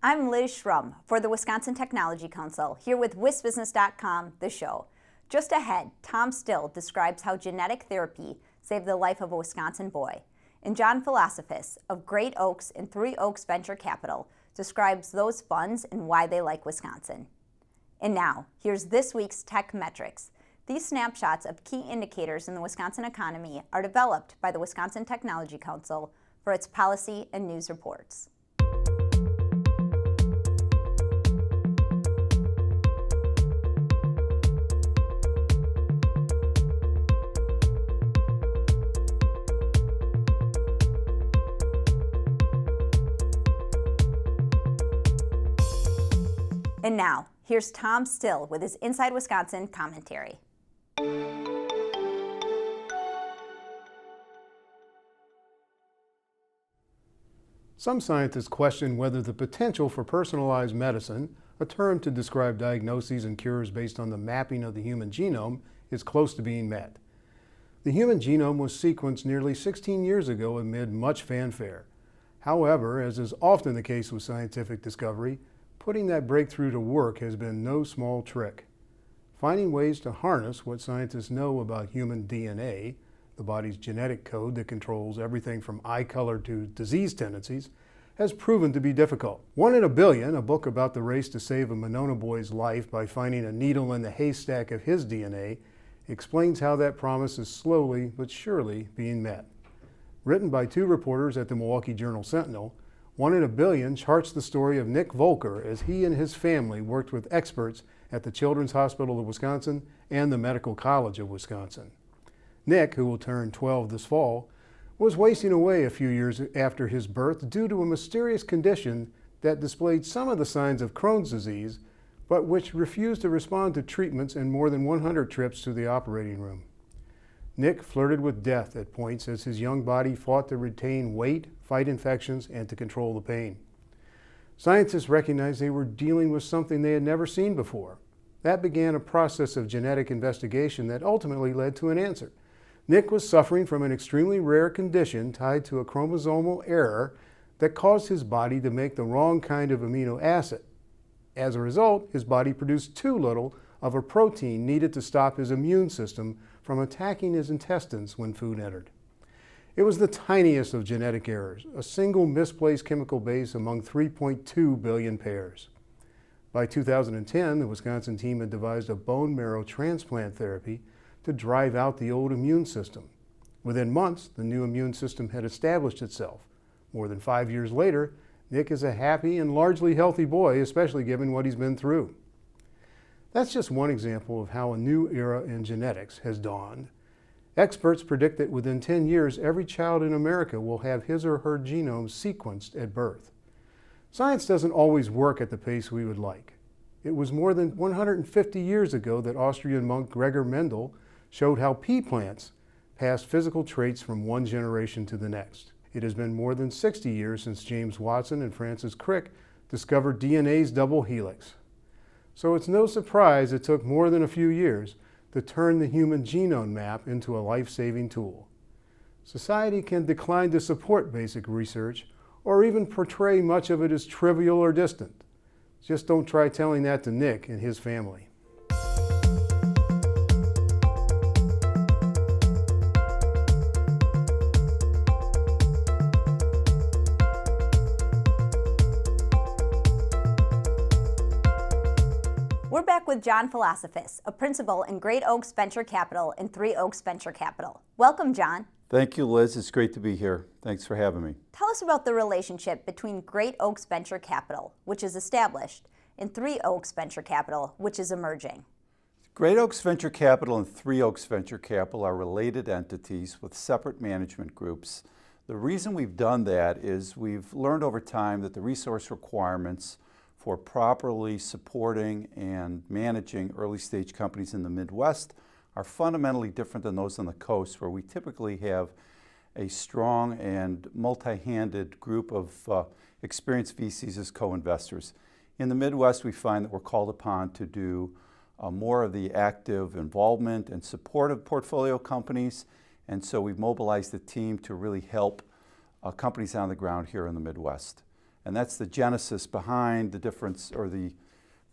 I'm Liz Schrum for the Wisconsin Technology Council, here with WisBusiness.com, the show. Just ahead, Tom Still describes how genetic therapy saved the life of a Wisconsin boy. And John Philosophus of Great Oaks and Three Oaks Venture Capital describes those funds and why they like Wisconsin. And now, here's this week's Tech Metrics. These snapshots of key indicators in the Wisconsin economy are developed by the Wisconsin Technology Council for its policy and news reports. And now, here's Tom Still with his Inside Wisconsin commentary. Some scientists question whether the potential for personalized medicine, a term to describe diagnoses and cures based on the mapping of the human genome, is close to being met. The human genome was sequenced nearly 16 years ago amid much fanfare. However, as is often the case with scientific discovery, putting that breakthrough to work has been no small trick. Finding ways to harness what scientists know about human DNA, the body's genetic code that controls everything from eye color to disease tendencies, has proven to be difficult. One in a Billion, a book about the race to save a Monona boy's life by finding a needle in the haystack of his DNA, explains how that promise is slowly but surely being met. Written by two reporters at the Milwaukee Journal-Sentinel, One in a Billion charts the story of Nick Volker as he and his family worked with experts at the Children's Hospital of Wisconsin and the Medical College of Wisconsin. Nick, who will turn 12 this fall, was wasting away a few years after his birth due to a mysterious condition that displayed some of the signs of Crohn's disease, but which refused to respond to treatments and more than 100 trips to the operating room. Nick flirted with death at points as his young body fought to retain weight, fight infections, and to control the pain. Scientists recognized they were dealing with something they had never seen before. That began a process of genetic investigation that ultimately led to an answer. Nick was suffering from an extremely rare condition tied to a chromosomal error that caused his body to make the wrong kind of amino acid. As a result, his body produced too little of a protein needed to stop his immune system from attacking his intestines when food entered. It was the tiniest of genetic errors, a single misplaced chemical base among 3.2 billion pairs. By 2010, the Wisconsin team had devised a bone marrow transplant therapy to drive out the old immune system. Within months, the new immune system had established itself. More than 5 years later, Nick is a happy and largely healthy boy, especially given what he's been through. That's just one example of how a new era in genetics has dawned. Experts predict that within 10 years, every child in America will have his or her genome sequenced at birth. Science doesn't always work at the pace we would like. It was more than 150 years ago that Austrian monk Gregor Mendel showed how pea plants passed physical traits from one generation to the next. It has been more than 60 years since James Watson and Francis Crick discovered DNA's double helix. So it's no surprise it took more than a few years to turn the human genome map into a life-saving tool. Society can decline to support basic research or even portray much of it as trivial or distant. Just don't try telling that to Nick and his family. We're back with John Philosophus, a principal in Great Oaks Venture Capital and Three Oaks Venture Capital. Welcome, John. Thank you, Liz. It's great to be here. Thanks for having me. Tell us about the relationship between Great Oaks Venture Capital, which is established, and Three Oaks Venture Capital, which is emerging. Great Oaks Venture Capital and Three Oaks Venture Capital are related entities with separate management groups. The reason we've done that is we've learned over time that the resource requirements for properly supporting and managing early stage companies in the Midwest are fundamentally different than those on the coast, where we typically have a strong and multi-handed group of experienced VCs as co-investors. In the Midwest, we find that we're called upon to do more of the active involvement and support of portfolio companies, and so we've mobilized the team to really help companies on the ground here in the Midwest. And that's the genesis behind the difference, or the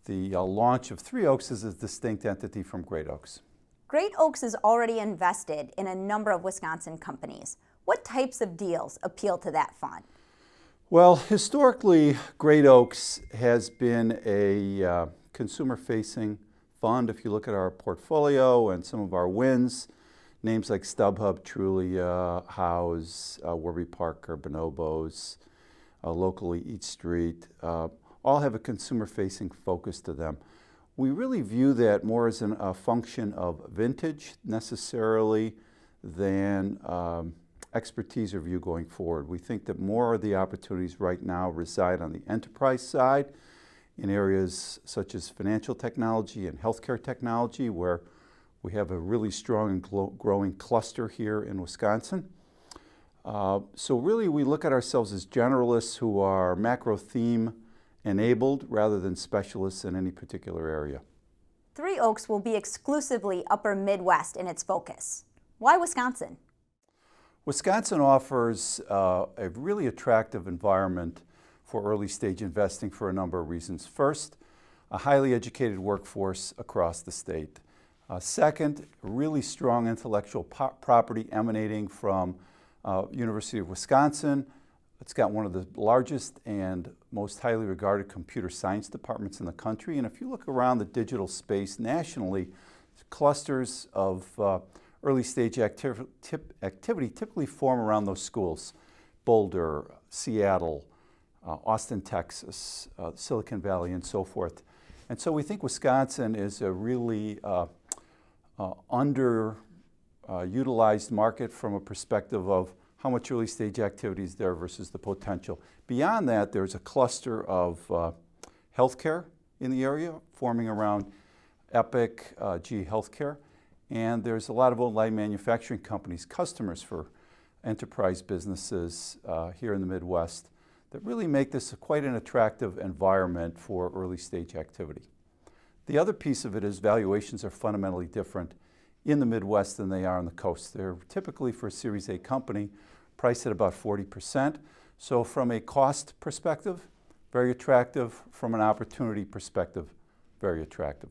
launch of Three Oaks as a distinct entity from Great Oaks. Great Oaks is already invested in a number of Wisconsin companies. What types of deals appeal to that fund? Well, historically, Great Oaks has been a consumer-facing fund. If you look at our portfolio and some of our wins, names like StubHub, Trulia, House, Warby Parker, Bonobos, locally Eat Street, all have a consumer-facing focus to them. We really view that more as a function of vintage necessarily than expertise or view going forward. We think that more of the opportunities right now reside on the enterprise side in areas such as financial technology and healthcare technology, where we have a really strong and growing cluster here in Wisconsin. So really we look at ourselves as generalists who are macro theme enabled rather than specialists in any particular area. Three Oaks will be exclusively Upper Midwest in its focus. Why Wisconsin? Wisconsin offers a really attractive environment for early stage investing for a number of reasons. First, a highly educated workforce across the state. Second, really strong intellectual property emanating from University of Wisconsin. It's got one of the largest and most highly regarded computer science departments in the country. And if you look around the digital space nationally, clusters of early stage activity typically form around those schools. Boulder, Seattle, Austin, Texas, Silicon Valley, and so forth. And so we think Wisconsin is a really underutilized market from a perspective of how much early stage activity is there versus the potential. Beyond that, there's a cluster of healthcare in the area forming around Epic, GE Healthcare, and there's a lot of online manufacturing companies, customers for enterprise businesses here in the Midwest, that really make this quite an attractive environment for early stage activity. The other piece of it is valuations are fundamentally different in the Midwest than they are on the coast. They're typically, for a Series A company, priced at about 40%. So from a cost perspective, very attractive. From an opportunity perspective, very attractive.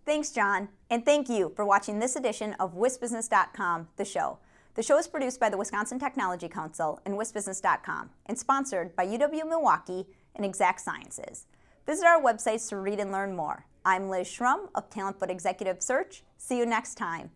Thanks, John. And thank you for watching this edition of WisBusiness.com, the show. The show is produced by the Wisconsin Technology Council and WisBusiness.com and sponsored by UW-Milwaukee and Exact Sciences. Visit our websites to read and learn more. I'm Liz Schrum of Talent But Executive Search. See you next time.